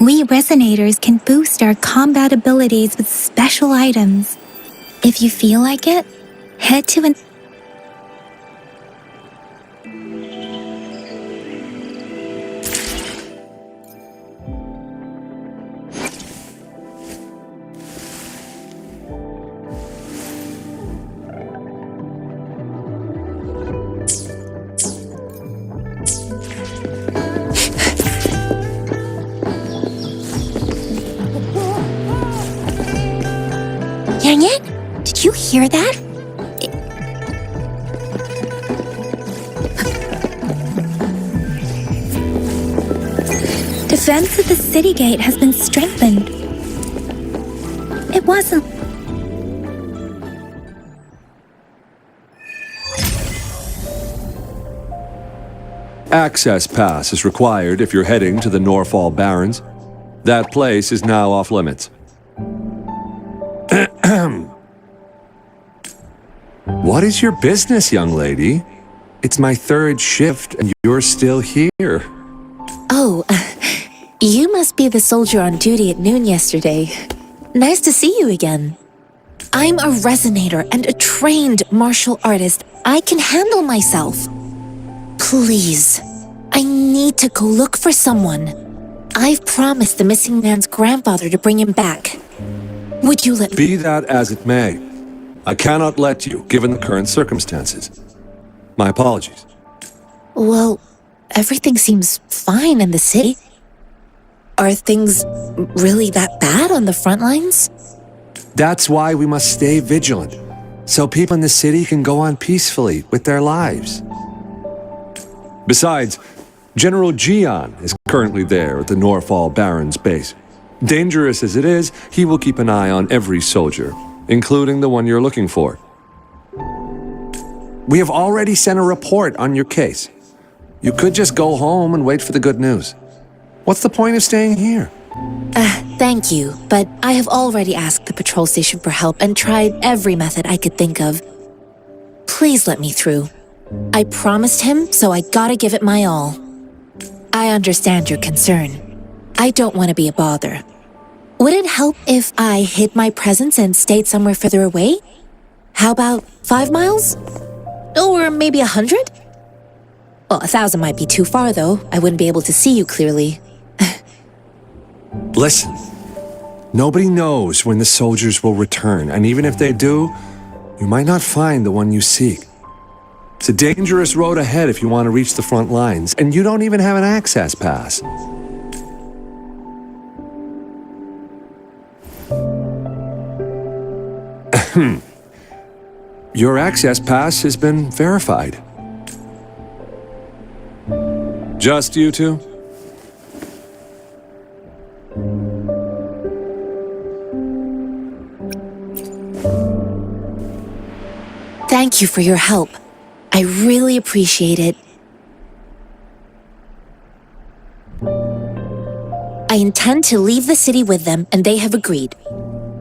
We resonators can boost our combat abilities with special items. If you feel like it, head to an... Yang Yan, did you hear that? Defense of the city gate has been strengthened. It wasn't... Access pass is required if you're heading to the Norfall Barrens. That place is now off limits. What is your business, young lady? It's my third shift and you're still here. Oh, you must be the soldier on duty at noon yesterday. Nice to see you again. I'm a resonator and a trained martial artist. I can handle myself. Please, I need to go look for someone. I've promised the missing man's grandfather to bring him back. Would you let me? Be that as it may, I cannot let you, given the current circumstances. My apologies. Well, everything seems fine in the city. Are things really that bad on the front lines? That's why we must stay vigilant, so people in the city can go on peacefully with their lives. Besides, General Jian is currently there at the Norfall Barrens base. Dangerous as it is, he will keep an eye on every soldier, including the one you're looking for. We have already sent a report on your case. You could just go home and wait for the good news. What's the point of staying here? Thank you, but I have already asked the patrol station for help and tried every method I could think of. Please let me through. I promised him, so I gotta give it my all. I understand your concern. I don't want to be a bother. Would it help if I hid my presence and stayed somewhere further away? How about 5 miles? Or maybe 100? Well, 1,000 might be too far, though. I wouldn't be able to see you clearly. Listen, nobody knows when the soldiers will return, and even if they do, you might not find the one you seek. It's a dangerous road ahead if you want to reach the front lines, and you don't even have an access pass. Your access pass has been verified. Just you two? Thank you for your help. I really appreciate it. I intend to leave the city with them, and they have agreed.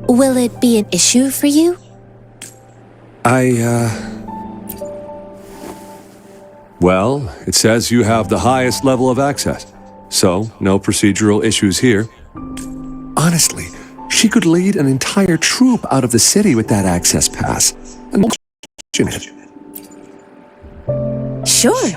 Will it be an issue for you? Well, it says you have the highest level of access, so no procedural issues here. Honestly, she could lead an entire troop out of the city with that access pass. Sure.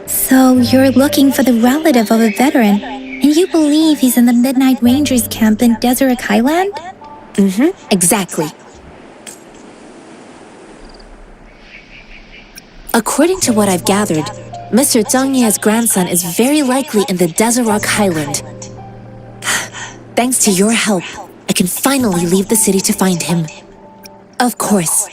So you're looking for the relative of a veteran, and you believe he's in the Midnight Rangers camp in Deseret Highland? Exactly. According to what I've gathered, Mr. Zhang Ye's grandson is very likely in the Deseret Highland. Thanks to your help, I can finally leave the city to find him. Of course.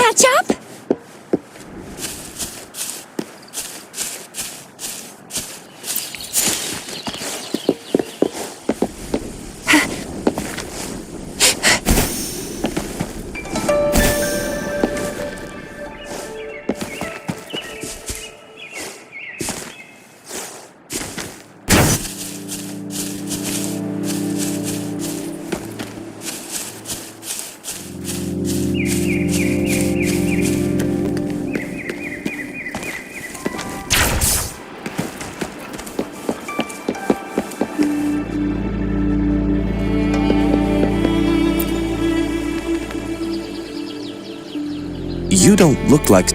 catch up? You don't look like...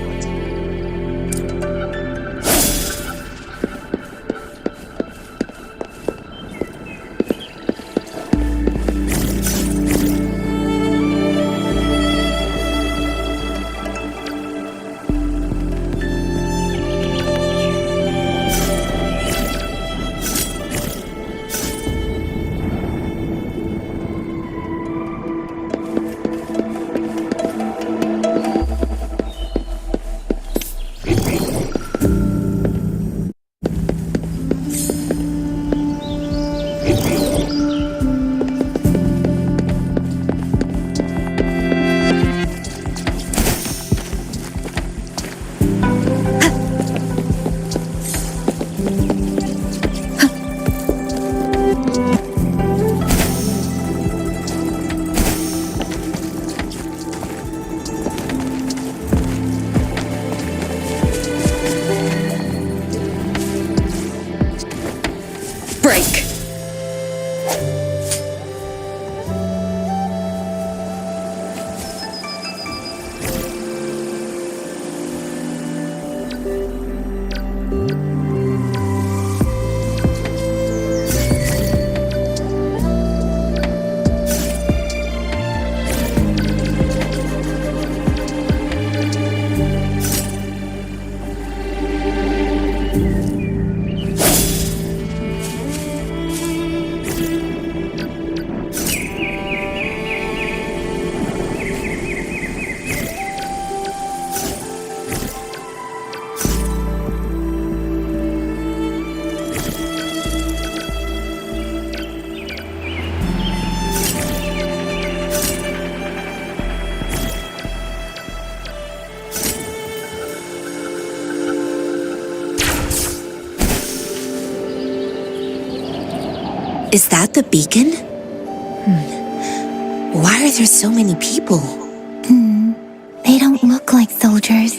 Break. Is that the beacon? Why are there so many people? They don't look like soldiers.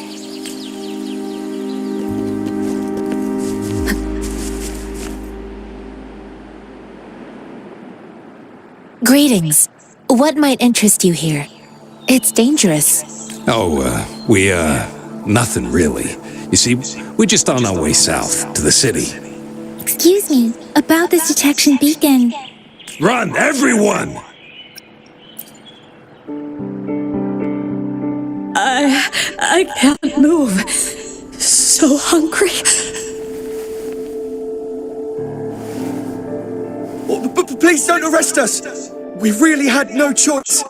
Greetings. What might interest you here? It's dangerous. Nothing really. You see, we're just on our way south to the city. Excuse me, about this detection beacon. Run, everyone! I can't move. So hungry. Please don't arrest us! We really had no choice.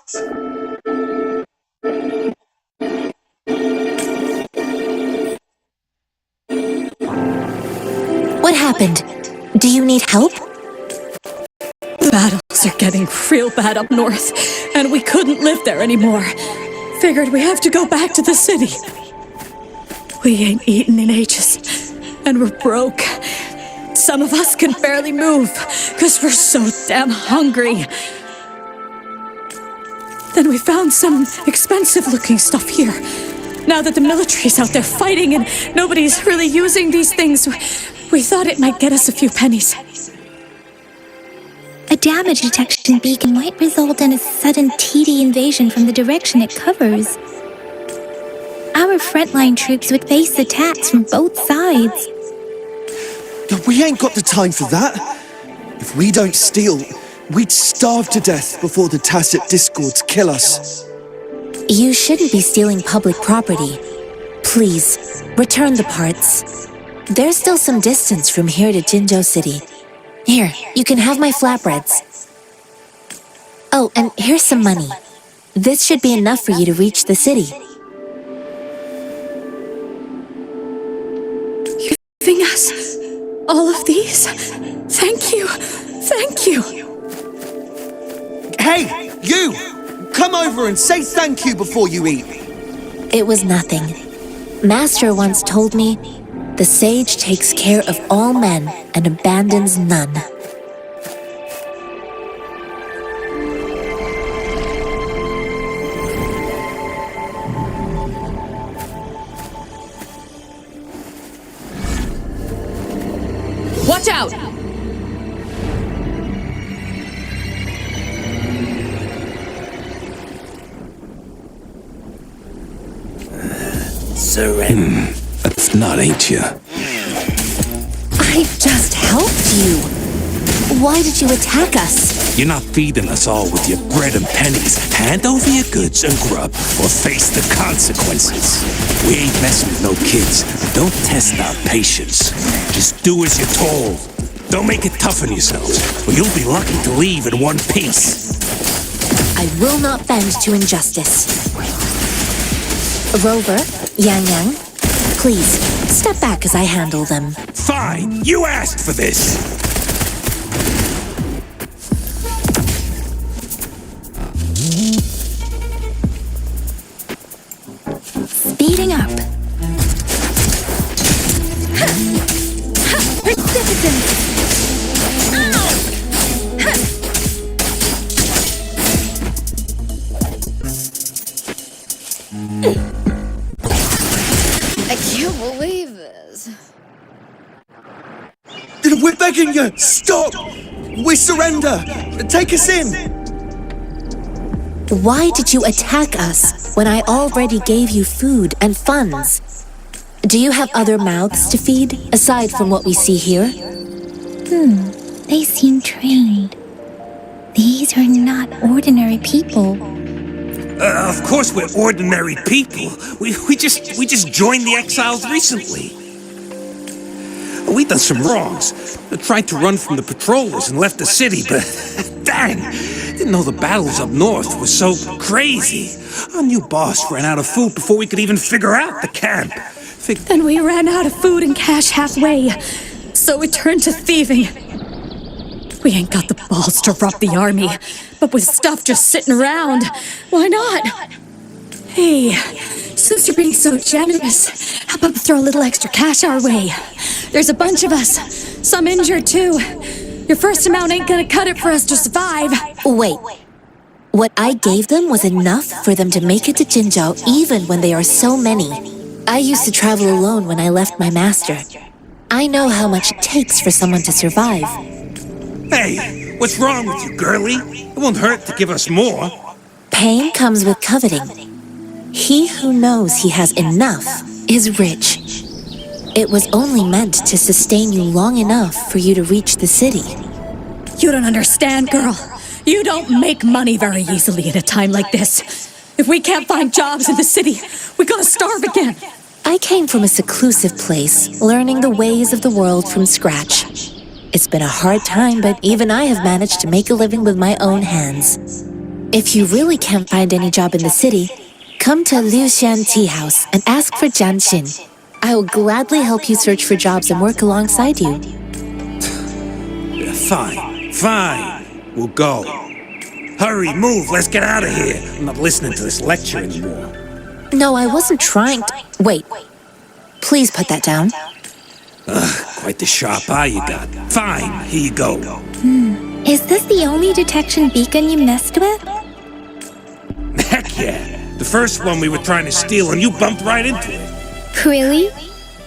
What happened? Do you need help? Battles are getting real bad up north, and we couldn't live there anymore. Figured we have to go back to the city. We ain't eaten in ages, and we're broke. Some of us can barely move, because we're so damn hungry. Then we found some expensive-looking stuff here. Now that the military's out there fighting and nobody's really using these things, we thought it might get us a few pennies. A damage detection beacon might result in a sudden TD invasion from the direction it covers. Our frontline troops would face attacks from both sides. We ain't got the time for that. If we don't steal, we'd starve to death before the tacit discords kill us. You shouldn't be stealing public property. Please, return the parts. There's still some distance from here to Jinzhou City. Here, you can have my flatbreads. Oh, and here's some money. This should be enough for you to reach the city. us all of these? Thank you. Thank you. Hey, you! Come over and say thank you before you eat. It was nothing. Master once told me, the sage takes care of all men and abandons none. Watch out! Surrender. That's not, ain't you? I just helped you. Why did you attack us? You're not feeding us all with your bread and pennies. Hand over your goods and grub, or face the consequences. We ain't messing with no kids. Don't test our patience. Just do as you're told. Don't make it tough on yourselves, or you'll be lucky to leave in one piece. I will not bend to injustice. Rover, Yang Yang, please, step back as I handle them. Fine, you asked for this. Speeding up. Precipitance! I can't believe this. We're begging you! Stop! We surrender! Take us in! Why did you attack us when I already gave you food and funds? Do you have other mouths to feed, aside from what we see here? They seem trained. These are not ordinary people. Of course we're ordinary people. We just joined the exiles recently. We done some wrongs. Tried to run from the patrollers and left the city, but dang, didn't know the battles up north were so crazy. Our new boss ran out of food before we could even figure out the camp. Then we ran out of food and cash halfway, so we turned to thieving. We ain't got the balls to rob the army, but with stuff just sitting around, why not? Hey, since you're being so generous, how about we throw a little extra cash our way? There's a bunch of us, some injured too. Your first amount ain't gonna cut it for us to survive. Wait. What I gave them was enough for them to make it to Jinzhou even when they are so many. I used to travel alone when I left my master. I know how much it takes for someone to survive. Hey, what's wrong with you, girlie? It won't hurt to give us more. Pain comes with coveting. He who knows he has enough is rich. It was only meant to sustain you long enough for you to reach the city. You don't understand, girl. You don't make money very easily at a time like this. If we can't find jobs in the city, we're gonna starve again. I came from a seclusive place, learning the ways of the world from scratch. It's been a hard time, but even I have managed to make a living with my own hands. If you really can't find any job in the city, come to Liu Xian Tea House and ask for Jian Xin. I will gladly help you search for jobs and work alongside you. Fine. We'll go. Hurry, move, let's get out of here. I'm not listening to this lecture anymore. No, I wasn't trying to... Wait. Please put that down. Quite the sharp eye you got. Fine, here you go. Is this the only detection beacon you messed with? Heck yeah. The first one we were trying to steal and you bumped right into it. Really?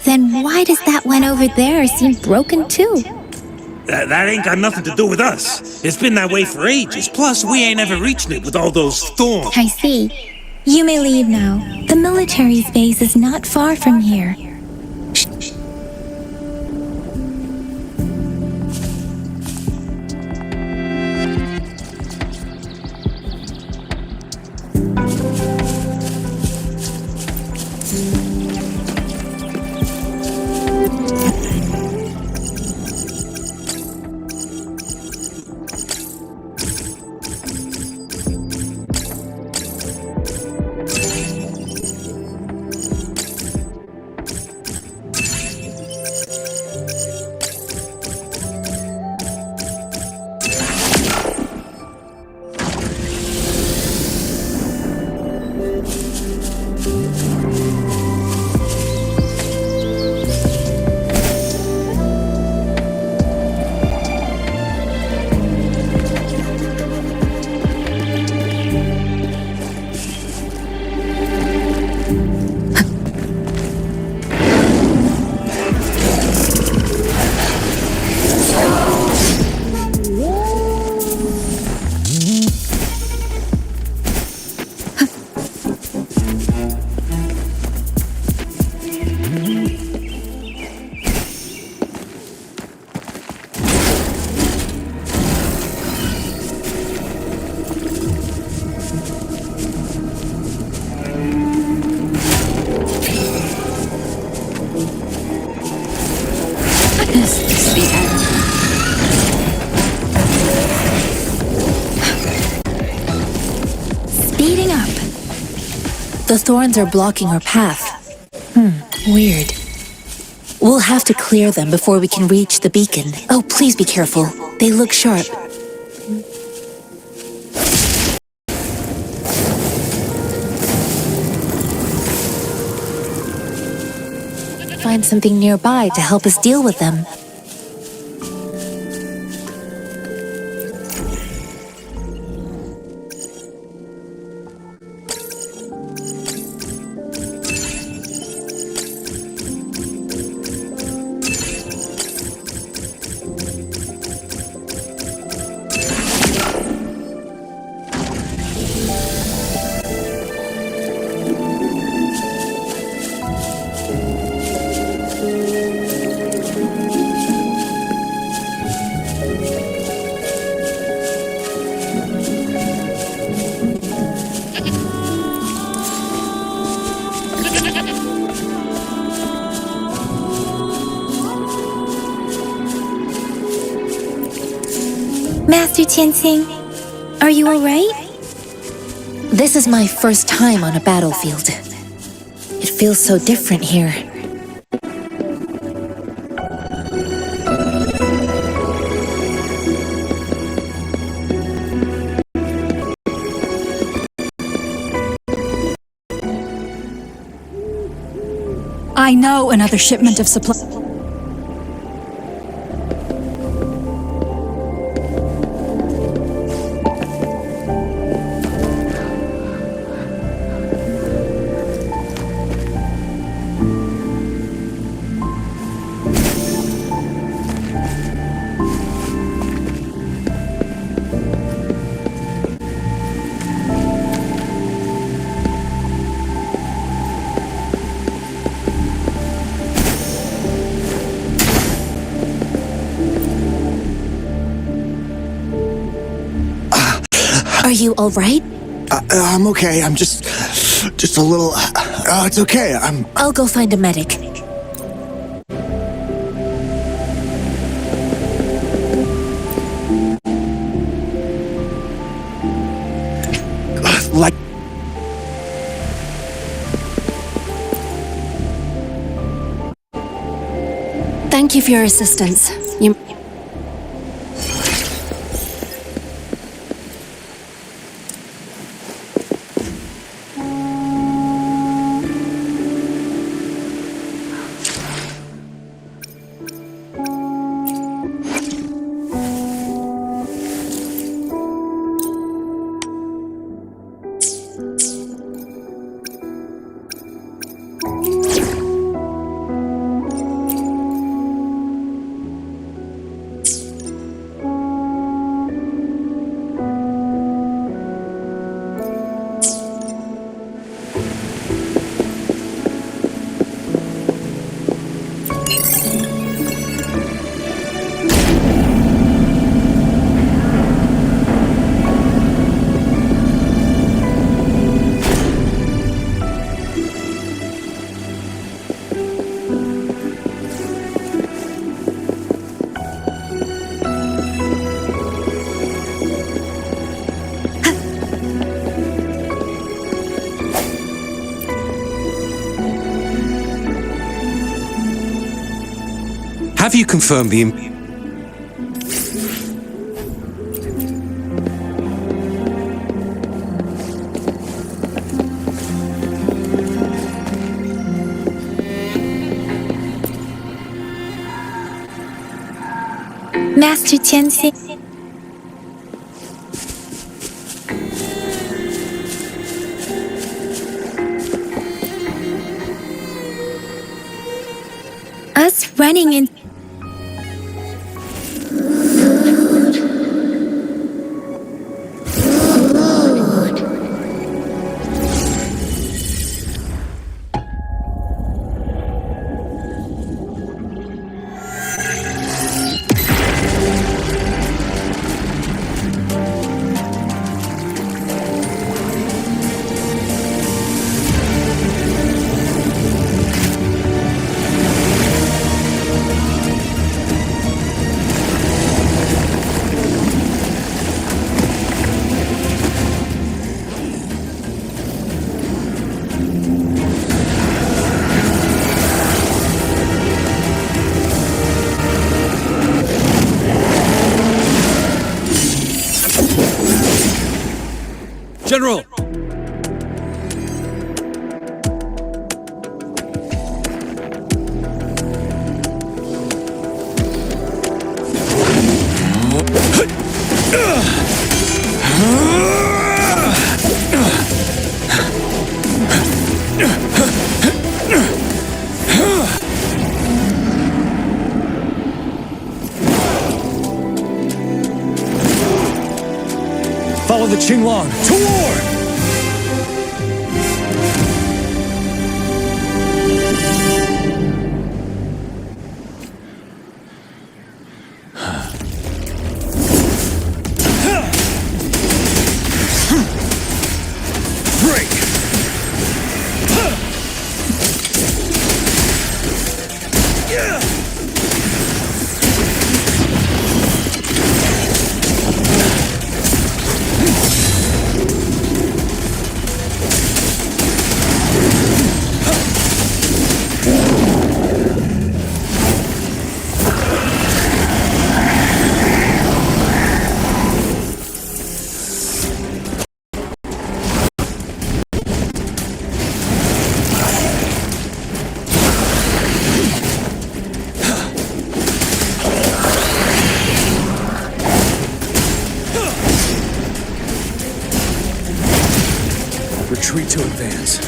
Then why does that one over there seem broken too? That ain't got nothing to do with us. It's been that way for ages. Plus, we ain't ever reaching it with all those thorns. I see. You may leave now. The military's base is not far from here. The thorns are blocking our path. Weird. We'll have to clear them before we can reach the beacon. Oh, please be careful. They look sharp. Find something nearby to help us deal with them. Master Tianxing, are you alright? This is my first time on a battlefield. It feels so different here. I know another shipment of supplies. Are you all right? I'm okay. I'm just a little. It's okay. I'll go find a medic. Like. Thank you for your assistance. You... Have you confirmed the... Master Tianxing. Us running in... Follow the Qinglong to war! Retreat to advance.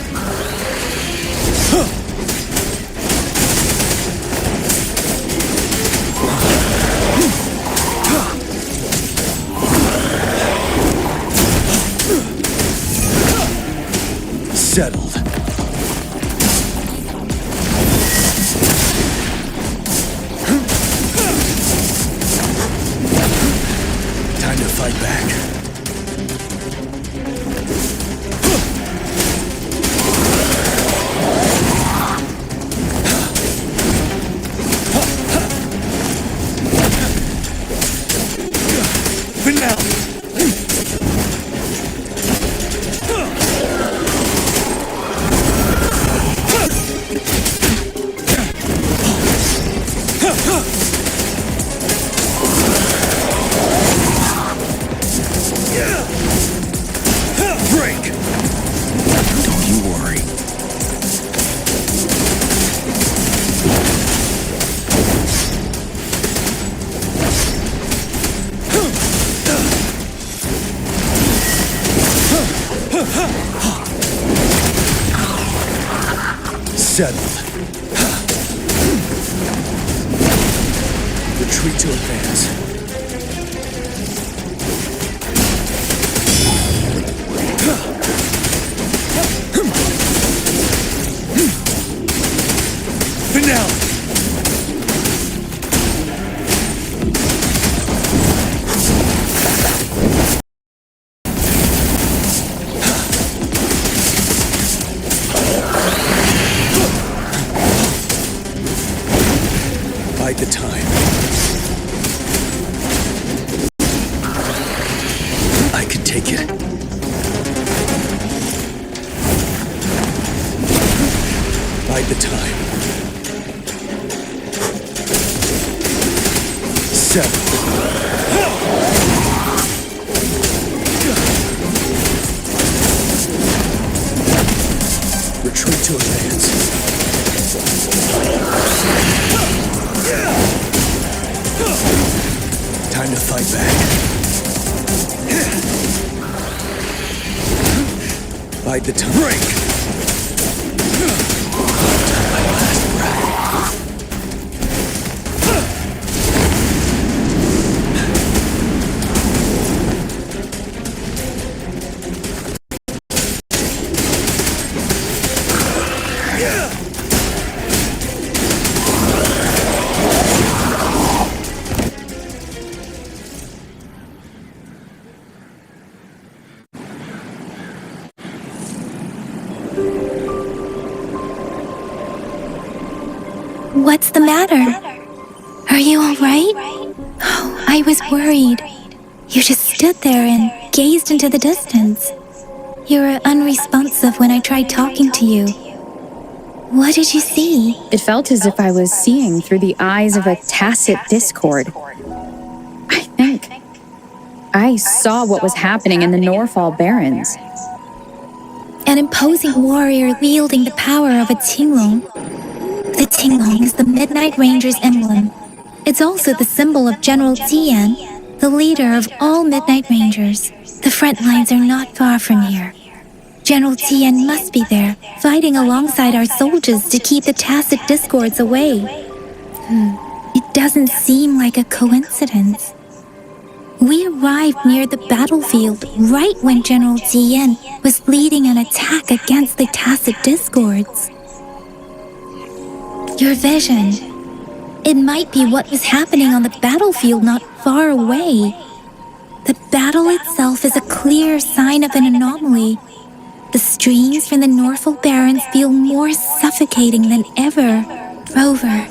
Settled. Time to fight back. Settled. Retreat to advance. Finale. Bide the time. I can take it. Bide the time. Settle. Retreat to advance. Time to fight back. Bide the time. Break! My last breath. What's the matter? Are you all right? Oh, I was worried. You just stood there and gazed into the distance. You were unresponsive when I tried talking to you. What did you see? It felt as if I was seeing through the eyes of a tacit discord. I think I saw what was happening in the Norfall Barrens. An imposing warrior wielding the power of a Qinglong. The Qinglong is the Midnight Ranger's emblem. It's also the symbol of General Tian. the leader of all Midnight Rangers. The front lines are not far from here. General Tien must be there, fighting alongside our soldiers to keep the Tacit Discords away. It doesn't seem like a coincidence. We arrived near the battlefield right when General Tien was leading an attack against the Tacit Discords. Your vision. It might be what was happening on the battlefield not far away. The battle itself is a clear sign of an anomaly. The streams from the Norfolk Barrens feel more suffocating than ever. Rover,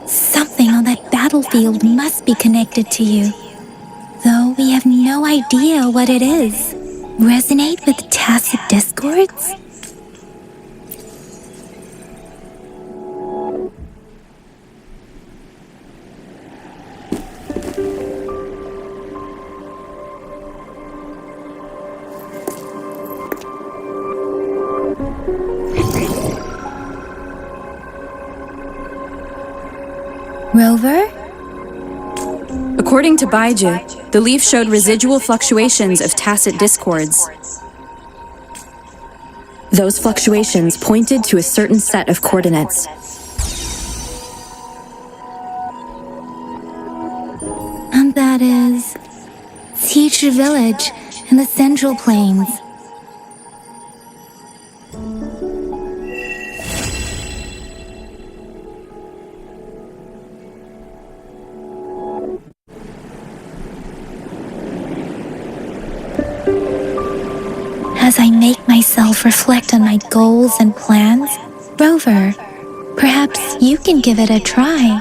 something on that battlefield must be connected to you. Though we have no idea what it is. Resonate with the Tacit Discords? Rover? According to Baiju, the leaf showed residual fluctuations of Tacit Discords. Those fluctuations pointed to a certain set of coordinates. And that is Teacher Village in the Central Plains. As I make myself reflect on my goals and plans, Rover, perhaps you can give it a try.